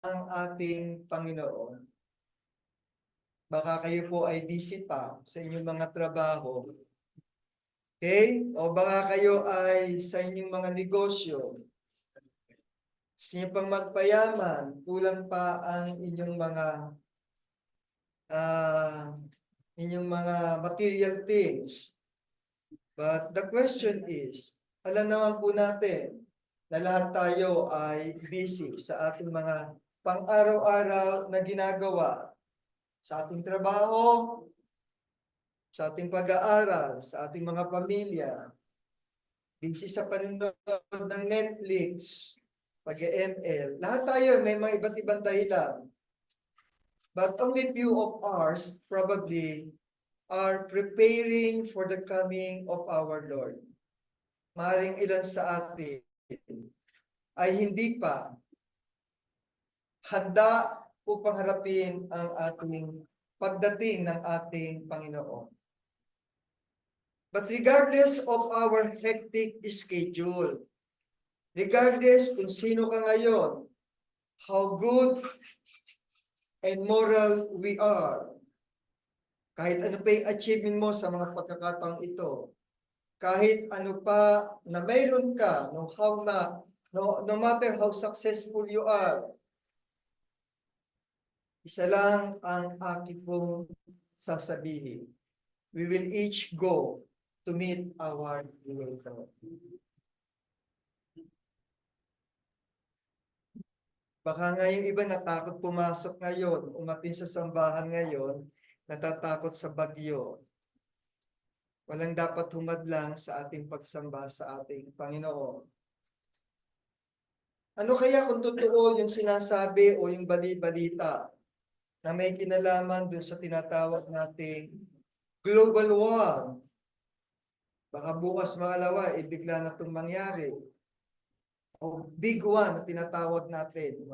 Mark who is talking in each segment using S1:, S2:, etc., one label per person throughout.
S1: ang ating Panginoon. Baka kayo po ay busy pa sa inyong mga trabaho. Okay? O baka kayo ay sa inyong mga negosyo. Gusto niyo pang magpayaman, kulang pa ang uh, inyong mga material things. But the question is, alam naman po natin na lahat tayo ay busy sa ating mga pang-araw-araw na ginagawa, sa ating trabaho, sa ating pag-aaral, sa ating mga pamilya, busy sa panonood ng Netflix, pag-ML. Lahat tayo may mga iba't ibang dahilan. But only few of ours probably are preparing for the coming of our Lord. Maring ilan sa atin ay hindi pa handa upang harapin ang ating pagdating ng ating Panginoon. But regardless of our hectic schedule, regardless kung sino ka ngayon, how good and moral we are, kahit ano pa yung achievement mo sa mga pagkakataong ito, kahit ano pa na mayroon ka, no matter how successful you are, isa lang ang aking pong sasabihin. We will each go to meet our Creator. Baka nga yung iba natakot pumasok ngayon, umatin sa sambahan ngayon, natatakot sa bagyo. Walang dapat humadlang sa ating pagsamba sa ating Panginoon. Ano kaya kung totoo yung sinasabi o yung bali-balita na may kinalaman dun sa tinatawag nating global war? Baka bukas makalawa, bigla na itong mangyari. O big one na tinatawag natin.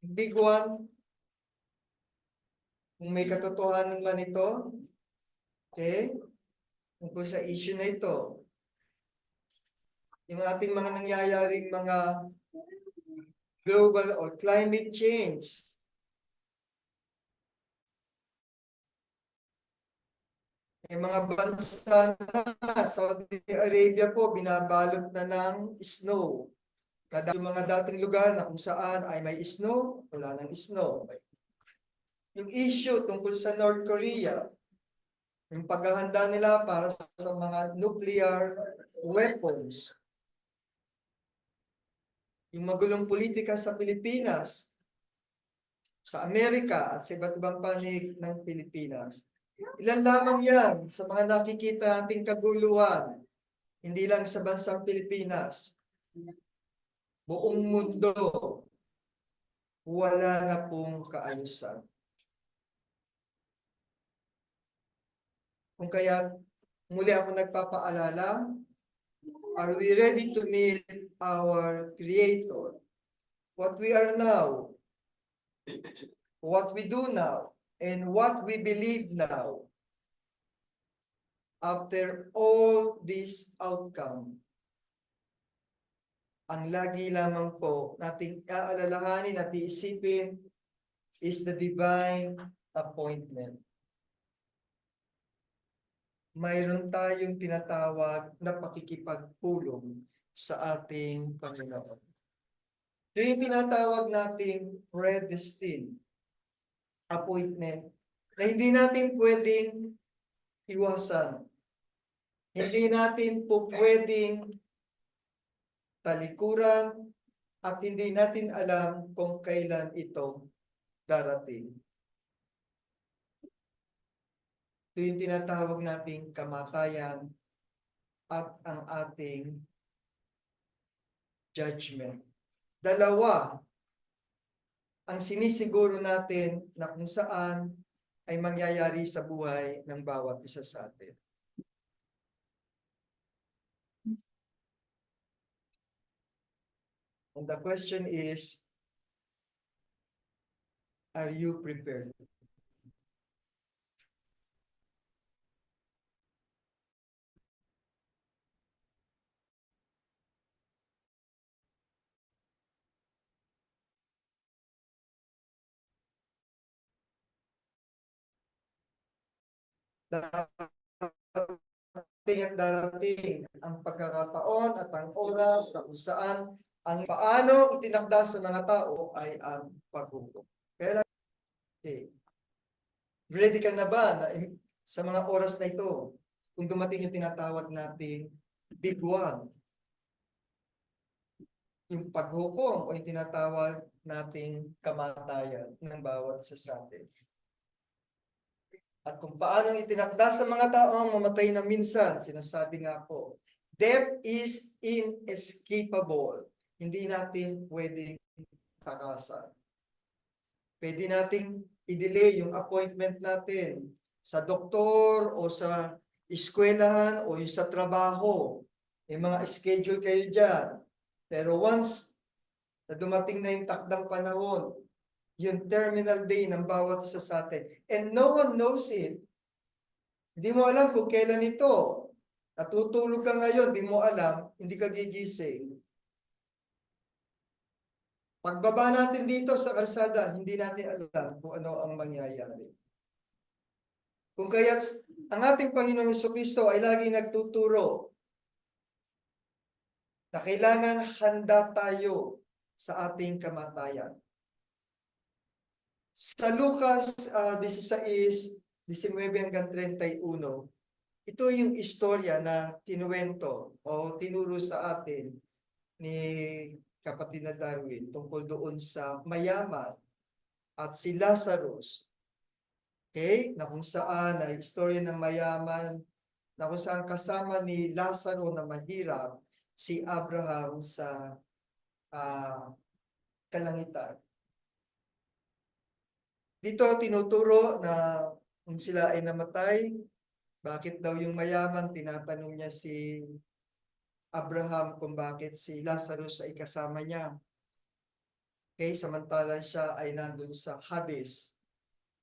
S1: Big one, kung may katotohanan man ito, okay, tungkol sa issue na ito, yung ating mga nangyayaring mga global or climate change, may mga bansa na, Saudi Arabia po, binabalot na ng snow. Kada yung mga dating lugar na kung saan ay may snow, wala nang snow. Yung issue tungkol sa North Korea, yung paghahanda nila para sa mga nuclear weapons. Yung magulong politika sa Pilipinas, sa Amerika at sa iba't ibang panig ng Pilipinas. Ilan lamang yan sa mga nakikita nating kaguluhan, hindi lang sa bansang Pilipinas. Buong mundo, wala na pong kaayusan. Kung kaya muli ako nagpapaalala, are we ready to meet our Creator? What we are now, what we do now, and what we believe now, after all this outcome, ang lagi lamang po nating aalalahanin at iisipin is the divine appointment. Mayroon tayong tinatawag na pakikipagpulong sa ating Panginoon. Ito yung tinatawag nating predestined appointment na hindi natin pwedeng iwasan. Hindi natin po pwedeng talikuran at hindi natin alam kung kailan ito darating. Ito yung tinatawag nating kamatayan at ang ating judgment. Dalawa ang sinisiguro natin na kung saan ay mangyayari sa buhay ng bawat isa sa atin. And the question is, are you prepared? Darating at darating ang pagkakataon at ang oras na kung saan ang paano itinakda sa mga tao ay ang paghukom. Kaya okay, ready ka na ba na sa mga oras na ito, kung dumating yung tinatawag natin big one, yung paghukom o yung tinatawag nating kamatayan ng bawat isa sa atin. At kung paano itinakda sa mga tao ang mamatay na minsan, sinasabi nga po, death is inescapable. Hindi natin pwedeng takasan. Pwede nating i-delay yung appointment natin sa doktor o sa eskwelahan o yung sa trabaho. May mga schedule kayo dyan. Pero once na dumating na yung takdang panahon, yung terminal day ng bawat isa sa atin, and no one knows it. Hindi mo alam kung kailan ito. Natutulog ka ngayon, hindi mo alam, hindi ka gigising. Pagbaba natin dito sa kalsada, hindi natin alam kung ano ang mangyayari. Kung kaya't ang ating Panginoong Jesucristo ay laging nagtuturo na kailangan handa tayo sa ating kamatayan. Sa Lucas 16:19-31, ito yung istorya na kinuwento o tinuro sa atin ni kapatid na Darwin tungkol doon sa mayaman at si Lazarus. Okay? Na kung saan ay istorya ng mayaman, na kung saan kasama ni Lazaro na mahirap si Abraham sa kalangitan. Dito tinuturo na kung sila ay namatay, bakit daw yung mayaman, tinatanong niya si Abraham kung bakit si Lazarus ay kasama niya. Okay, samantala siya ay nandun sa Hades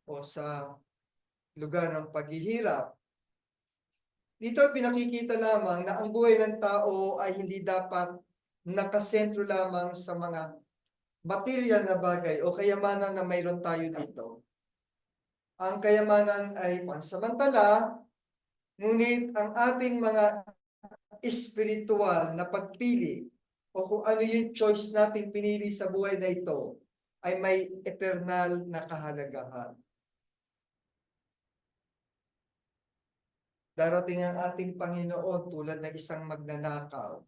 S1: o sa lugar ng paghihirap. Dito pinakikita lamang na ang buhay ng tao ay hindi dapat nakasentro lamang sa mga material na bagay o kayamanan na mayroon tayo dito. Ang kayamanan ay pansamantala, ngunit ang ating mga espiritual na pagpili o kung ano yung choice nating pinili sa buhay na ito ay may eternal na kahalagahan. Darating ang ating Panginoon tulad ng isang magnanakaw.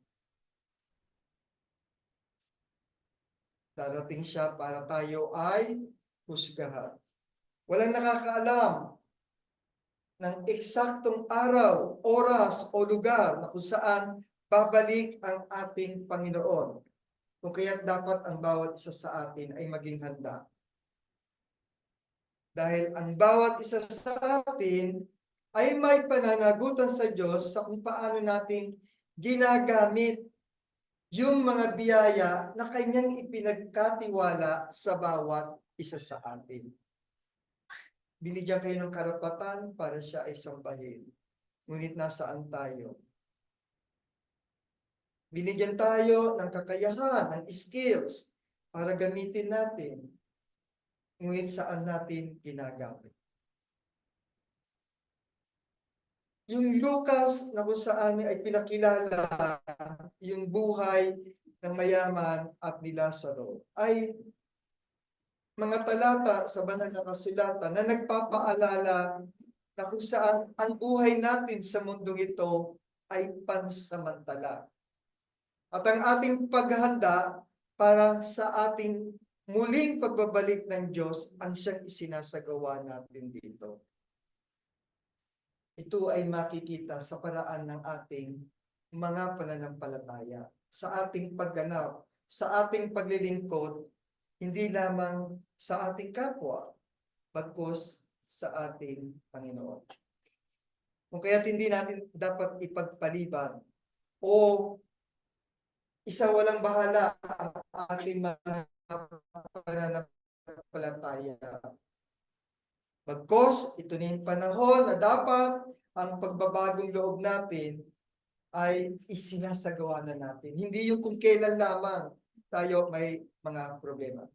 S1: Darating siya para tayo ay husgahan. Walang nakakaalam ng eksaktong araw, oras o lugar na kung saan babalik ang ating Panginoon. Kung kaya't dapat ang bawat isa sa atin ay maging handa. Dahil ang bawat isa sa atin ay may pananagutan sa Diyos sa kung paano nating ginagamit yung mga biyaya na kanyang ipinagkatiwala sa bawat isa sa atin. Binigyan kayo ng karapatan para siya ay sambahin. Ngunit nasaan tayo? Binigyan tayo ng kakayahan, ng skills para gamitin natin. Ngunit saan natin ginagamit? Yung Lucas na kung saan ay pinakilala yung buhay ng mayaman at ni Lazaro ay mga talata sa banal na kasulatan na nagpapaalala na kung saan ang buhay natin sa mundong ito ay pansamantala. At ang ating paghahanda para sa ating muling pagbabalik ng Diyos ang siyang isinasagawa natin dito. Ito ay makikita sa paraan ng ating mga pananampalataya, sa ating pagganap, sa ating paglilingkod, hindi lamang sa ating kapwa, bagkus sa ating Panginoon. Kung kaya't hindi natin dapat ipagpaliban o isa walang bahala ang ating mga pananampalataya. Bagkus, ito na yung panahon na dapat ang pagbabagong loob natin ay isinasagawa na natin. Hindi yung kung kailan lamang tayo may mga problema.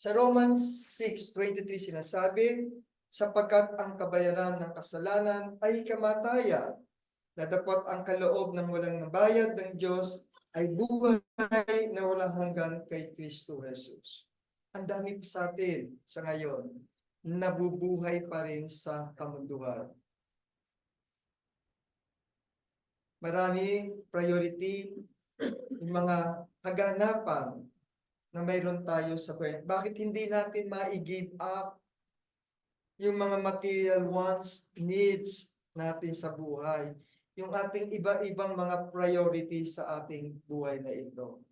S1: Sa Romans 6:23 sinasabi, sapagkat ang kabayaran ng kasalanan ay kamatayan, datapwat ang kaloob ng walang bayad ng Diyos ay buhay na walang hanggan kay Kristo Jesus. Ang dami pa sa atin sa ngayon, nabubuhay pa rin sa kamunduhan. Marami priority, yung mga kaganapan na mayroon tayo sa buhay. Bakit hindi natin ma-give up yung mga material wants, needs natin sa buhay? Yung ating iba-ibang mga priority sa ating buhay na ito.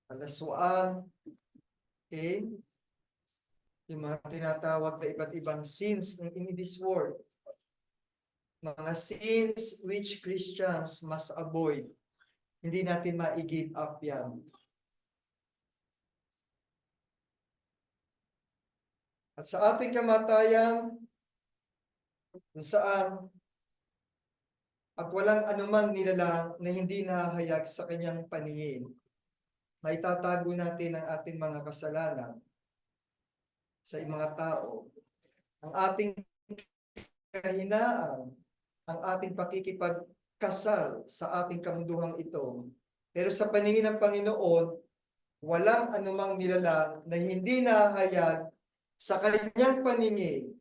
S1: Kalaswaan, okay? Yung mga tinatawag na iba't ibang sins in this world. Mga sins which Christians must avoid. Hindi natin ma-give up yan. At sa ating kamatayan, kung saan at walang anumang nilalang na hindi nahahayag sa kanyang paningin, maitatago natin ang ating mga kasalanan sa mga tao, ang ating kahinaan, ang ating pakikipagkasal sa ating kamunduhang ito. Pero sa paningin ng Panginoon, walang anumang nilalang na hindi nahahayag sa kanyang paningin.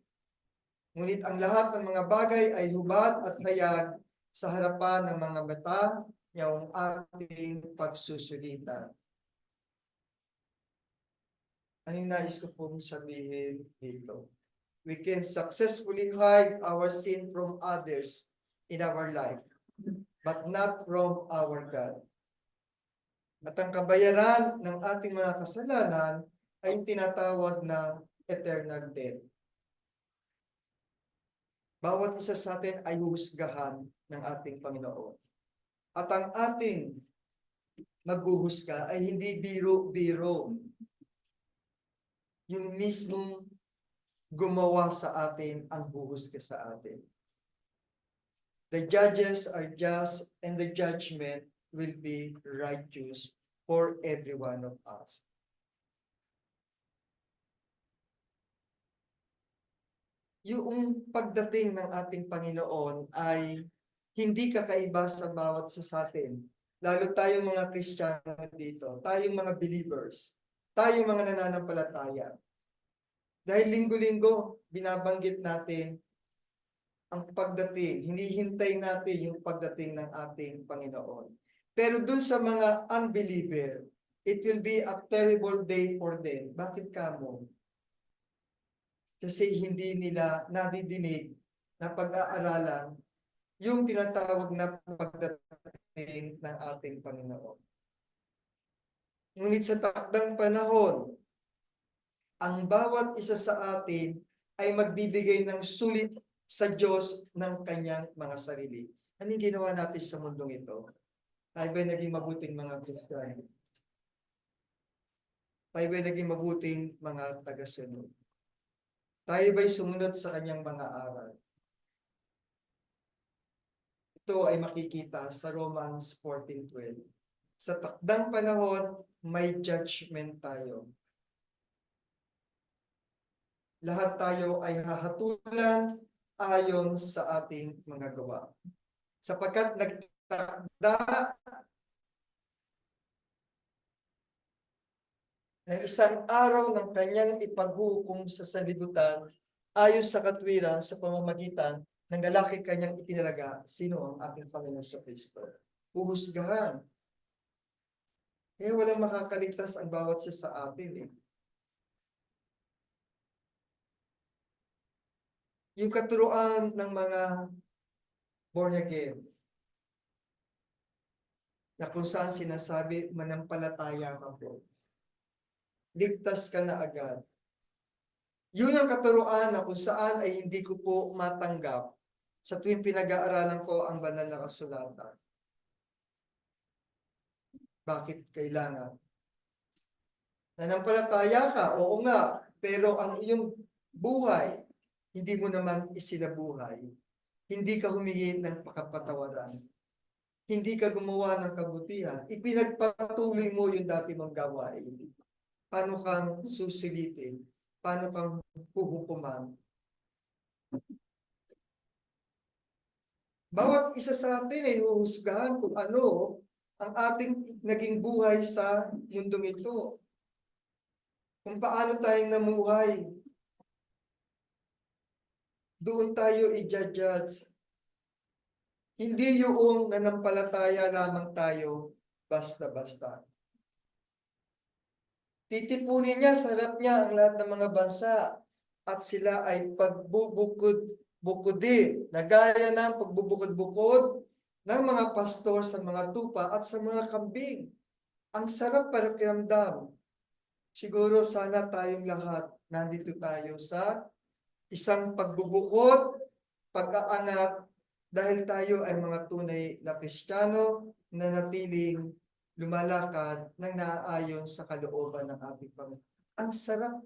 S1: Ngunit ang lahat ng mga bagay ay hubad at hayag sa harapan ng mga mata niyang ating pagsusulitan. Anong nais ko pong sabihin dito? We can successfully hide our sin from others in our life, but not from our God. At ang kabayaran ng ating mga kasalanan ay tinatawag na eternal death. Bawat isa sa atin ay huhusgahan ng ating Panginoon. At ang ating maghuhusga ay hindi biro-biro. Yung mismong gumawa sa atin ang huhusga sa atin. The judges are just and the judgment will be righteous for every one of us. Yung pagdating ng ating Panginoon ay hindi kakaiba sa bawat isa sa atin. Lalo tayong mga Kristiyano dito, tayong mga believers, tayong mga nananampalataya. Dahil linggo-linggo, binabanggit natin ang pagdating, hinihintay natin yung pagdating ng ating Panginoon. Pero dun sa mga unbeliever, it will be a terrible day for them. Bakit kamo? Kasi hindi nila nadidinig na pag-aaralan yung tinatawag na pagdating ng ating Panginoon. Ngunit sa takdang panahon, ang bawat isa sa atin ay magbibigay ng sulit sa Diyos ng kanyang mga sarili. Anong ginawa natin sa mundong ito? Tayo ba'y naging mabuting mga Kristiyano? Tayo ba'y naging mabuting mga tagasunod? Tayo ba'y sumunod sa kanyang mga aral? Ito ay makikita sa Romans 14:12. Sa takdang panahon, may judgment tayo. Lahat tayo ay hahatulan ayon sa ating mga gawa. Sapagkat nagtakda ng isang araw ng kanyang ipaghukom sa sanlibutan ayon sa katwiran sa pamamagitan ng lalaki kanyang itinalaga, sino ang ating Panginoon sa Kristo. Huhusgahan. Kaya walang makakaligtas ang bawat isa sa atin eh. Yung katuruan ng mga born again, na kung saan sinasabi, manampalataya ka po. Ligtas ka na agad. Yun ang katuruan na kung saan ay hindi ko po matanggap sa tuwing pinag-aaralan ko ang banal na kasulatan. Bakit kailangan? Nanampalataya ka, oo nga, pero ang iyong buhay, hindi mo naman isinabuhay. Hindi ka humingi ng pakapatawaran. hindi ka gumawa ng kabutihan, ipinagpatuloy mo yung dati mong gawain. Paano kang susulitin? Paano kang huhukuman? Bawat isa sa atin ay huhusgahan kung ano ang ating naging buhay sa mundong ito. Kung paano tayong namuhay. Doon tayo i-judge. Hindi yung nanampalataya lamang tayo basta-basta. Titipunin niya sa harap niya ang lahat ng mga bansa at sila ay pagbubukod-bukodin na gaya ng pagbubukod-bukod ng mga pastor sa mga tupa at sa mga kambing. Ang sarap pakiramdam. Siguro sana tayong lahat nandito tayo sa isang pagbubukod, pag-aangat dahil tayo ay mga tunay na Kristiyano na natiling lumalakad ng naaayon sa kalooban ng ating Panginoon. Ang sarap,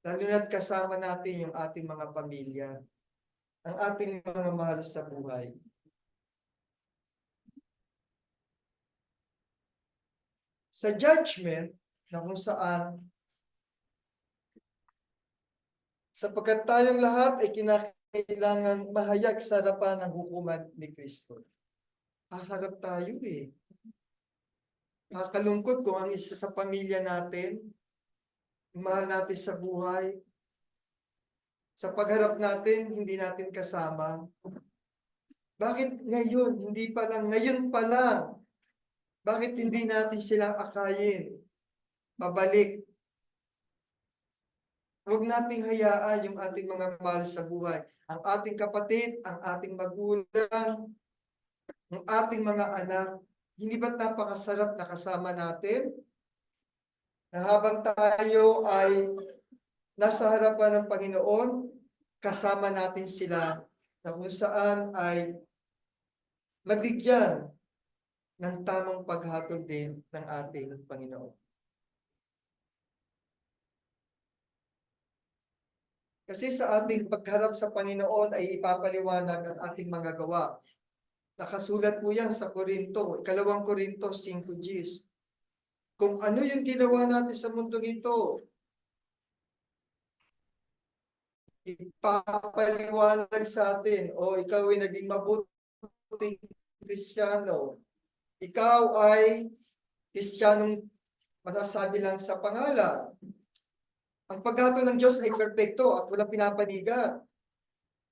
S1: lalo na't kasama natin yung ating mga pamilya, ang ating mga mahal sa buhay. Sa judgment, na kung saan, sapagkat tayong lahat ay kinakailangan mahayag sa harapan ng hukuman ni Kristo. Haharap tayo eh. Nakakalungkot kung ang isa sa pamilya natin, mahal natin sa buhay, sa pagharap natin, hindi natin kasama. Bakit ngayon? Hindi pa lang. Ngayon pa lang. Bakit hindi natin sila akayin? Pabalik. Huwag nating hayaan yung ating mga mahal sa buhay. Ang ating kapatid, ang ating magulang, ang ating mga anak, hindi ba't napakasarap na kasama natin? Na habang tayo ay nasa harapan ng Panginoon, kasama natin sila na kung saan ay mabigyan ng tamang paghatol din ng ating Panginoon. Kasi sa ating pagharap sa Panginoon ay ipapaliwanag ang ating mga gawa. Nakasulat po yan sa Korinto, 2 Korinto 5:10. Kung ano yung ginawa natin sa mundong ito, ipapaliwanag sa atin, o ikaw ay naging mabuting Kristiyano, ikaw ay Kristiyanong masasabi lang sa pangalan. Ang paghatol ng Diyos ay perpekto at walang pinapanigan.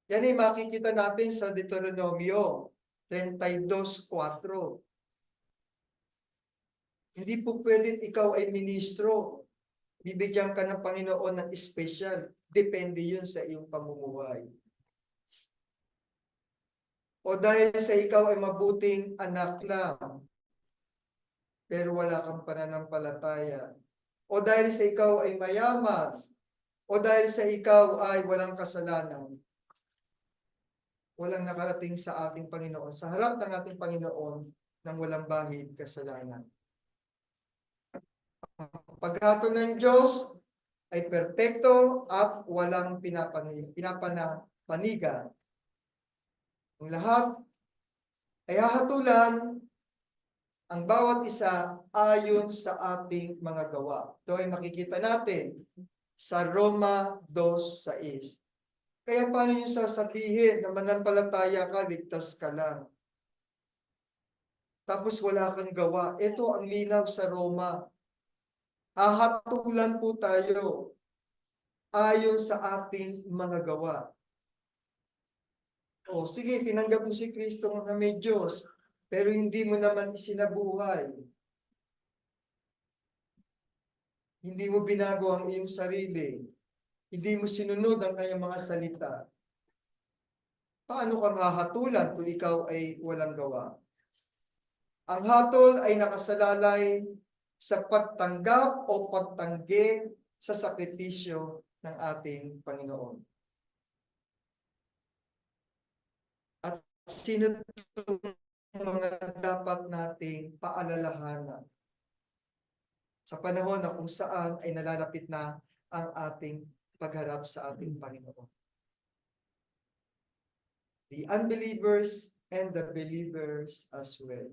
S1: Yan ay makikita natin sa Deuteronomio 32:4. Hindi po pwedeng ikaw ay ministro. Bibigyan ka ng Panginoon ng special. Depende yun sa iyong pamumuhay. O dahil sa ikaw ay mabuting anak lang, pero wala kang pananampalataya. O dahil sa ikaw ay mayaman, o dahil sa ikaw ay walang kasalanan, walang nakarating sa ating Panginoon, sa harap ng ating Panginoon ng walang bahid kasalanan. Paghatol ng Diyos ay perpekto at walang pinapanigan. Ang lahat ay hahatulan ang bawat isa ayon sa ating mga gawa. Ito ay makikita natin sa Roma 2:6. Kaya paano nyo sasabihin na mananampalataya ka, ligtas ka lang? Tapos wala kang gawa. Ito ang linaw sa Roma. Hahatulan po tayo ayon sa ating mga gawa. O sige, tinanggap mo si Kristo na may Diyos, pero hindi mo naman isinabuhay. Hindi mo binago ang iyong sarili. Hindi mo sinunod ang kanyang mga salita. Paano ka mahatulan kung ikaw ay walang gawa? Ang hatol ay nakasalalay sa pagtanggap o pagtanggi sa sakripisyo ng ating Panginoon. At sino itong mga dapat nating paalalahanan sa panahon na kung saan ay nalalapit na ang ating pagharap sa ating Panginoon? The unbelievers and the believers as well.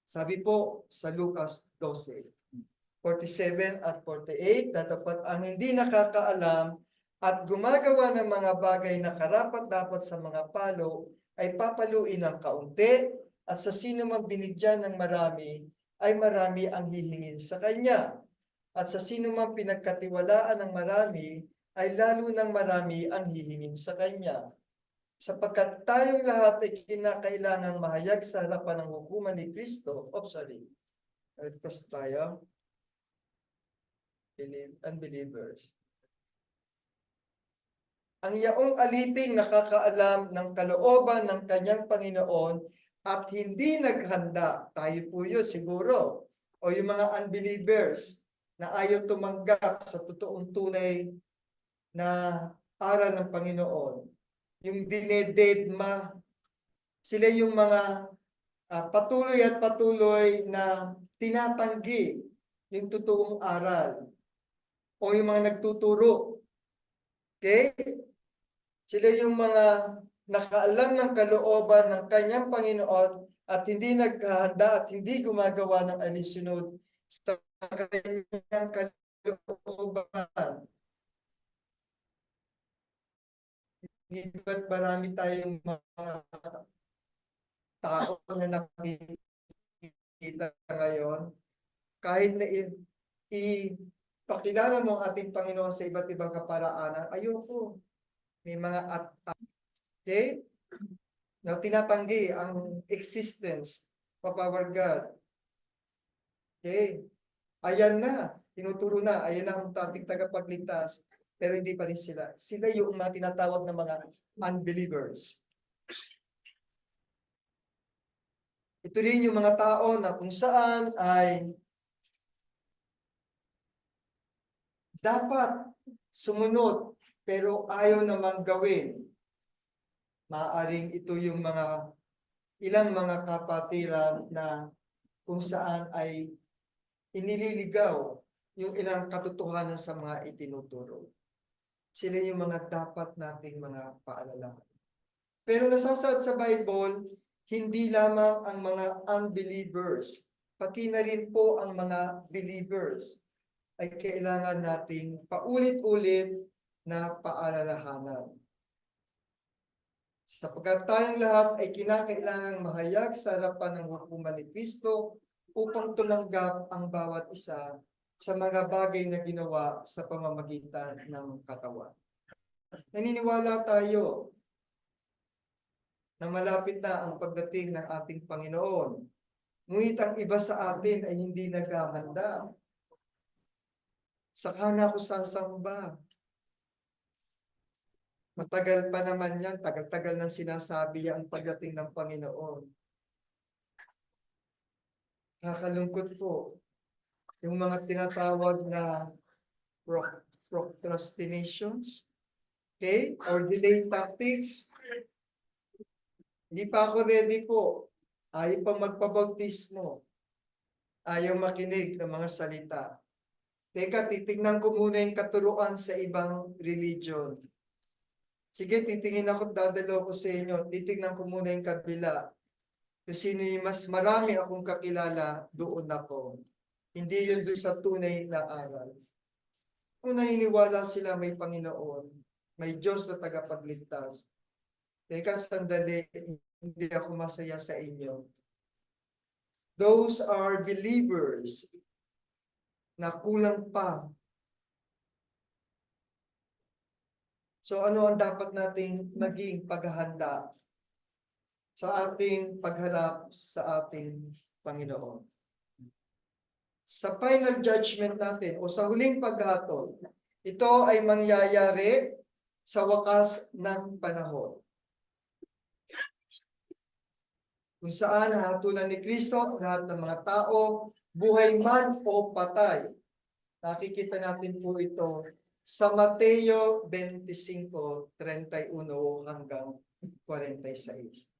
S1: Sabi po sa Lucas 12:47 at 48, tatapat ang hindi nakakaalam at gumagawa ng mga bagay na karapat-dapat sa mga palo ay papaluin ng kaunti, at sa sino mang binigyan ng marami ay marami ang hihingin sa kanya. At sa sino mang pinagkatiwalaan ng marami ay lalo ng marami ang hihingin sa kanya. Sapagkat tayong lahat ay kinakailangang mahayag sa harapan ng hukuman ni Kristo. Ligtas tayo. Unbelievers. Ang yaong aliping nakakaalam ng kalooban ng kanyang Panginoon at hindi naghanda, tayo po yun siguro, o yung mga unbelievers na ayaw tumanggap sa totoong tunay na aral ng Panginoon. Yung dinededma, sila yung mga patuloy na tinatanggi yung totoong aral o yung mga nagtuturo. Okay? Sila yung mga nakaalam ng kalooban ng kanyang Panginoon at hindi naghahanda at hindi gumagawa ng alisunod sa kanyang kalooban. Hindi ba't marami tayong mga tao na nakikita ngayon, kahit na ipakilala mo ang ating Panginoon sa iba't ibang kaparaanan, ayoko. May mga okay? Na tinatanggi ang existence of our God. Okay? Ayan na, tinuturo na, ayan na ang ating tagapagligtas, pero hindi pa rin sila. Sila yung mga tinatawag na mga unbelievers. Ito rin yung mga tao na kung saan ay dapat sumunod pero ayaw namang gawin. Maaaring ito yung ilang mga kapatiran na kung saan ay inililigaw yung ilang katotohanan sa mga itinuturo. Sila yung mga dapat nating mga paalala. Pero nasasaad sa Bible, hindi lamang ang mga unbelievers, pati na rin po ang mga believers ay kailangan nating paulit-ulit na paalalahanan. Sapagkat tayong lahat ay kinakailangang mahayag sa harapan ng hukuman ni Kristo upang tumanggap ang bawat isa sa mga bagay na ginawa sa pamamagitan ng katawan. Naniniwala tayo na malapit na ang pagdating ng ating Panginoon. Ngunit ang iba sa atin ay hindi naghahanda. Saka na ako sasamba. Matagal pa naman yan, tagal-tagal nang sinasabi ang pagdating ng Panginoon. Nakakalungkot po. Yung mga tinatawag na procrastinations, okay, or delay tactics. Hindi pa ako ready po. Ayaw pa magpabautismo. Ayaw makinig ng mga salita. Teka, titignan ko muna yung katuruan sa ibang religion. Sige, titingin ako, dadalo ko sa inyo. Titignan ko muna yung kabila. Kung sino yung mas marami akong kakilala, doon ako. Hindi yun doon sa tunay na aral. Kung naniniwala sila may Panginoon, may Diyos na tagapagligtas. Teka, sandali, hindi ako masaya sa inyo. Those are believers na kulang pa. So ano ang dapat nating maging paghahanda sa ating pagharap sa ating Panginoon? Sa final judgment natin o sa huling paghatol, ito ay mangyayari sa wakas ng panahon. Kung saan hatulan ni Kristo lahat ng mga tao, buhay man o patay. Nakikita natin po ito sa Mateo 25:31 hanggang 46.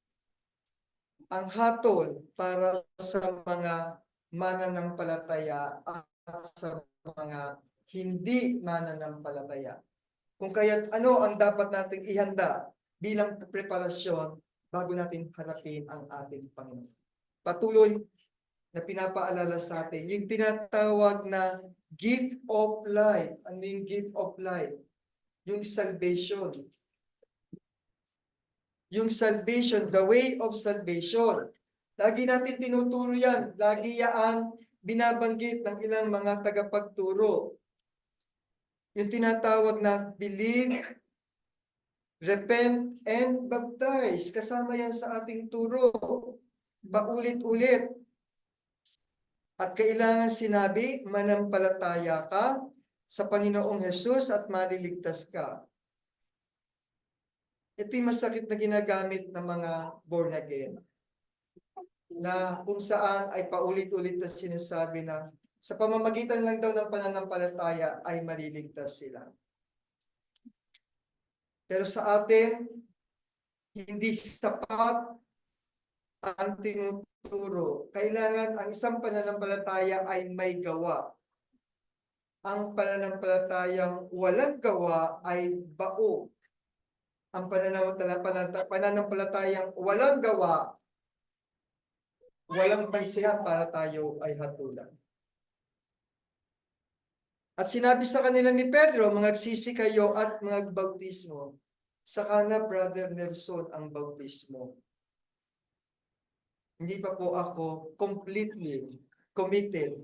S1: Ang hatol para sa mga mananampalataya at sa mga hindi mananampalataya. Kung kaya't ano ang dapat nating ihanda bilang preparasyon bago natin harapin ang ating Panginoon. Patuloy na pinapaalala sa atin, yung tinatawag na gift of life. Ano yung gift of life? Yung salvation. Yung salvation, the way of salvation. Lagi natin tinuturo yan. Lagi yan binabanggit ng ilang mga tagapagturo. Yung tinatawag na believe, repent, and baptize. Kasama yan sa ating turo. Paulit-ulit. At kailangan sinabi, manampalataya ka sa Panginoong Hesus at maliligtas ka. Ito yung masakit na ginagamit ng mga born again. Na kung saan ay paulit-ulit na sinasabi na sa pamamagitan lang daw ng pananampalataya ay maliligtas sila. Pero sa atin, hindi sapat ang tinuturo. Kailangan ang isang pananampalataya ay may gawa. Ang pananampalatayang walang gawa ay bao. Ang pananampalatayang walang gawa, walang baysihan para tayo ay hatulan. At sinabi sa kanila ni Pedro, mangagsisi kayo at magbautismo. Saka na, Brother Nelson, ang bautismo. Hindi pa po ako completely committed.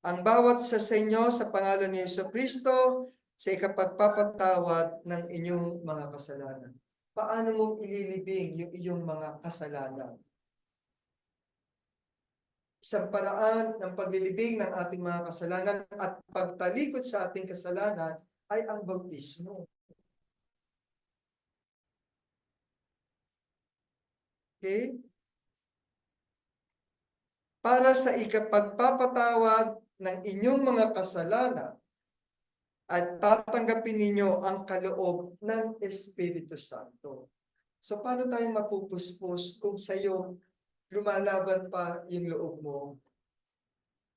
S1: Ang bawat isa sa inyo sa pangalan ni Jesucristo sa ikapagpapatawad ng inyong mga kasalanan. Paano mong ililibing yung iyong mga kasalanan? Isang paraan ng paglilibing ng ating mga kasalanan at pagtalikod sa ating kasalanan ay ang bautismo. Okay? Para sa ikapagpapatawad ng inyong mga kasalanan at tatanggapin ninyo ang kaloob ng Espiritu Santo. So paano tayo mapupuspos kung sa iyo lumalaban pa yung loob mo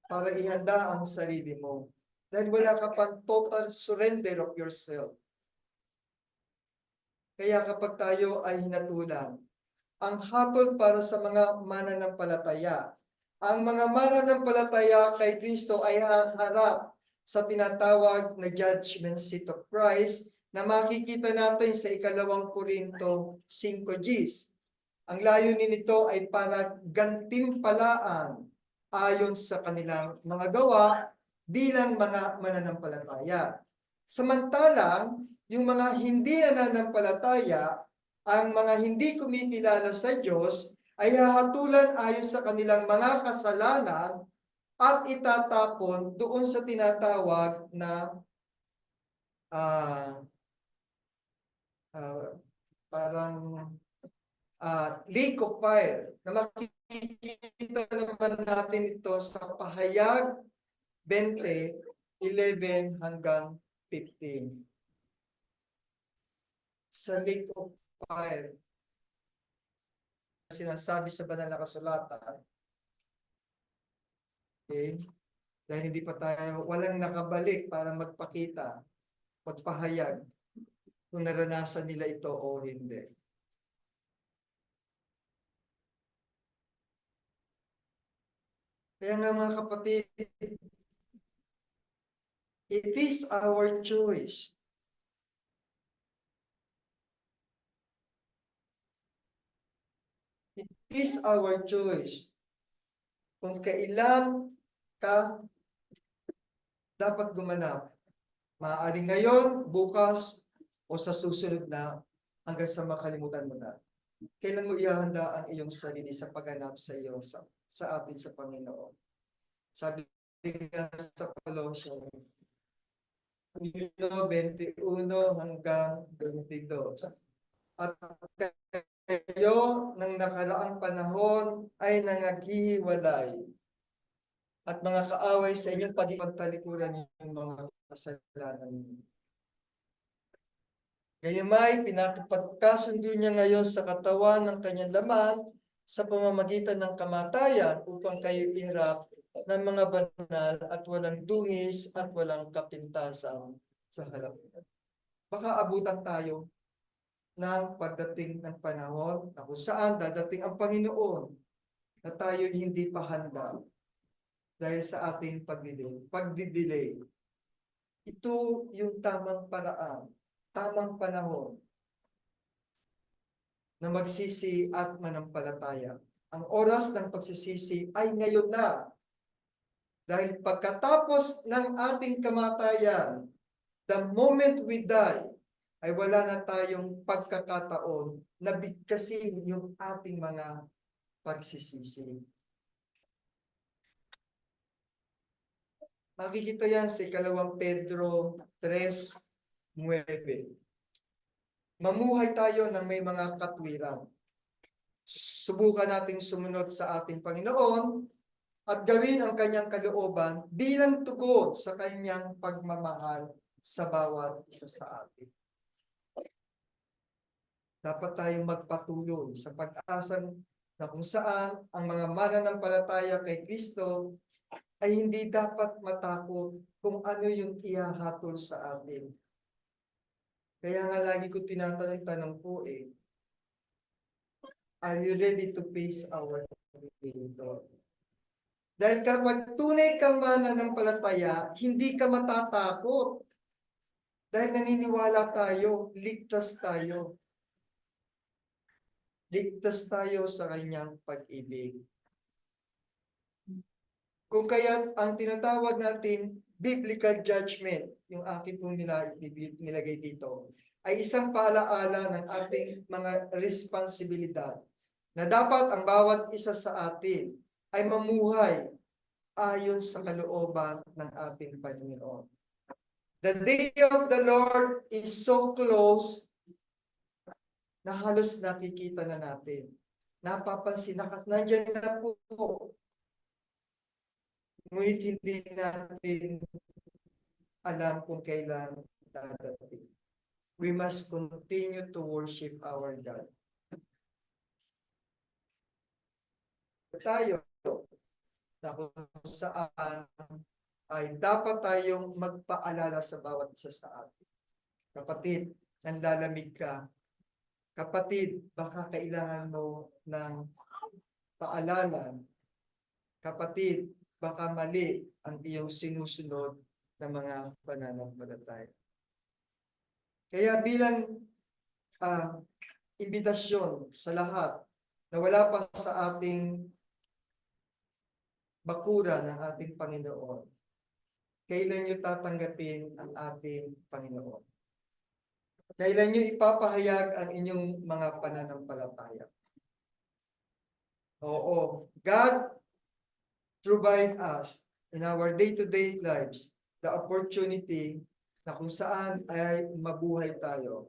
S1: para ihanda ang sarili mo? Dahil wala ka pang total surrender of yourself. Kaya kapag tayo ay hinatulan, ang hatol para sa mga mananampalataya, ang mga mananampalataya kay Kristo ay harap sa tinatawag na judgment seat of Christ na makikita natin sa 2 Korinto 5:10. Ang layunin nito ay para gantimpalaan ayon sa kanilang mga gawa bilang mga mananampalataya. Samantalang, yung mga hindi nananampalataya, ang mga hindi kumikilala sa Diyos, ay hahatulan ayon sa kanilang mga kasalanan at itatapon doon sa tinatawag na parang lake of fire, na makikita naman natin ito sa Pahayag 20:11 hanggang 15. Sa lake of fire, sinasabi sa banal na kasulatan, okay? Dahil hindi pa tayo, walang nakabalik para magpakita, magpahayag kung naranasan nila ito o hindi. Kaya nga mga kapatid, it is our choice. It is our choice kung kailan ka dapat gumanap. Maaaring ngayon, bukas, o sa susunod na hanggang sa makalimutan mo na. Kailan mo ihahanda ang iyong sarili sa pagganap sa iyo, sa atin sa Panginoon? Sabi nga sa Colossians 1:21 hanggang 22. At kayo ng nakaraang panahon ay nangaghihiwalay at mga kaaway sa inyong pagtalikuran yung mga kasalanan. Gayunmay, pinakipagkasundo niya ngayon sa katawan ng kanyang laman sa pamamagitan ng kamatayan upang kayo iharap ng mga banal at walang dungis at walang kapintasan sa harap. Baka abutan tayo ng pagdating ng panahon na kung saan dadating ang Panginoon na tayo hindi pa handa dahil sa ating pagdidelay. Ito yung tamang paraan, tamang panahon na magsisi at manampalataya. Ang oras ng pagsisisi ay ngayon na. Dahil pagkatapos ng ating kamatayan, the moment we die, ay wala na tayong pagkakataon na bigkasin yung ating mga pagsisisi. Makikita yan sa 2 Pedro 3:9. Mamuhay tayo ng may mga katwiran. Subukan nating sumunod sa ating Panginoon at gawin ang kanyang kalooban bilang tugon sa kanyang pagmamahal sa bawat isa sa atin. Dapat tayong magpatuloy sa pag-asa na kung saan ang mga mananampalataya kay Kristo ay hindi dapat matakot kung ano yung ihahatol sa atin. Kaya nga lagi ko tinatanong po are you ready to face our Creator? Dahil kapag tunay kang mananampalataya, hindi ka matatakot. Dahil naniniwala tayo, ligtas tayo. Ligtas tayo sa kanyang pag-ibig. Kung kaya ang tinatawag natin biblical judgment, yung akin pong nilagay dito, ay isang paalaala ng ating mga responsibilidad na dapat ang bawat isa sa atin ay mamuhay ayon sa kalooban ng ating Panginoon. The day of the Lord is so close na halos nakikita na natin. Napapansin na nandiyan na po. Ngunit hindi natin alam kung kailan dadating. We must continue to worship our God. Tayo, na kung saan ay dapat tayong magpaalala sa bawat isa sa atin. Kapatid, nanlalamig ka. Kapatid, baka kailangan mo ng paalala. Kapatid, baka mali ang iyong sinusunod na mga pananampalataya. Kaya bilang imbitasyon sa lahat na wala pa sa ating bakura ng ating Panginoon, kailan nyo tatanggapin ang ating Panginoon? Kailan nyo ipapahayag ang inyong mga pananampalataya? Oo, God provide us in our day-to-day lives the opportunity na kung saan ay mabuhay tayo.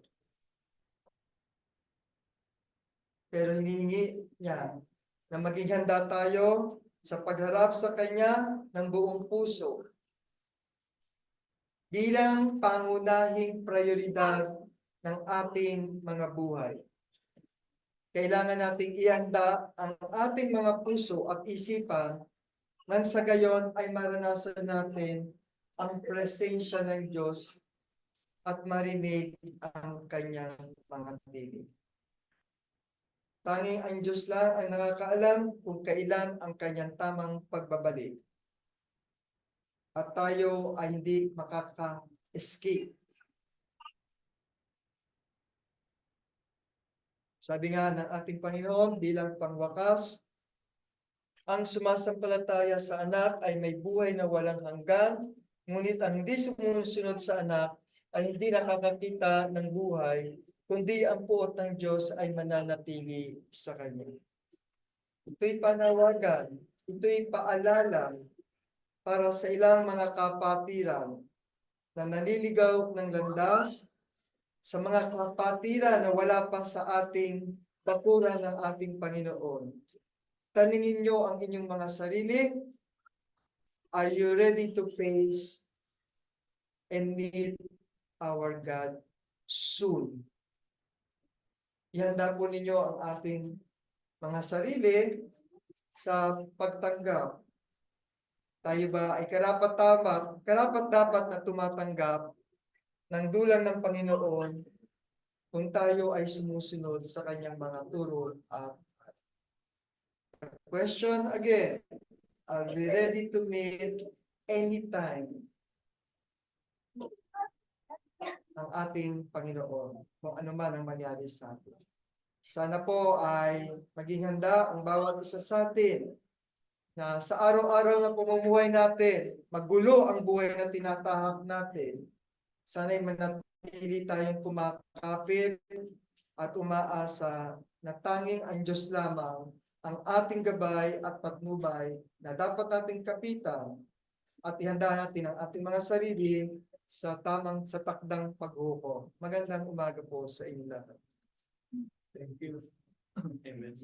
S1: Pero hinihingi niya na maging handa tayo sa pagharap sa Kanya ng buong puso bilang pangunahing prioridad ng ating mga buhay. Kailangan nating ihanda ang ating mga puso at isipan nang sa gayon ay maranasan natin ang presensya ng Diyos at marinig ang kanyang mga tinig. Tanging ang Diyos lang ang nakakaalam kung kailan ang kanyang tamang pagbabalik. At tayo ay hindi makaka-escape. Sabi nga ng ating Panginoon bilang pangwakas, ang sumasampalataya sa anak ay may buhay na walang hanggan, ngunit ang hindi sumusunod sa anak ay hindi nakakakita ng buhay, kundi ang puot ng Diyos ay mananatili sa kanya. Ito'y panawagan, ito'y paalala para sa ilang mga kapatiran na naliligaw ng landas, sa mga kapatiran na wala pa sa ating bakura ng ating Panginoon. Tanungin niyo ang inyong mga sarili. Are you ready to face and meet our God soon? Ihanda po ninyo ang ating mga sarili sa pagtanggap. Tayo ba ay karapat dapat na tumatanggap ng dulang ng Panginoon kung tayo ay sumusunod sa kanyang mga turo at question again, are we ready to meet anytime ang ating Panginoon kung ano man ang mangyari sa atin? Sana po ay maging handa ang bawat isa sa atin na sa araw-araw na pamumuhay natin, magulo ang buhay na tinatahak natin. Sana'y manatili tayong kumakapit at umaasa na tanging ang Diyos lamang ang ating gabay at patnubay na dapat nating kapitan at ihanda natin ang ating mga sarili sa takdang paghukom. Magandang umaga po sa inyo lahat.
S2: Thank you. Amen.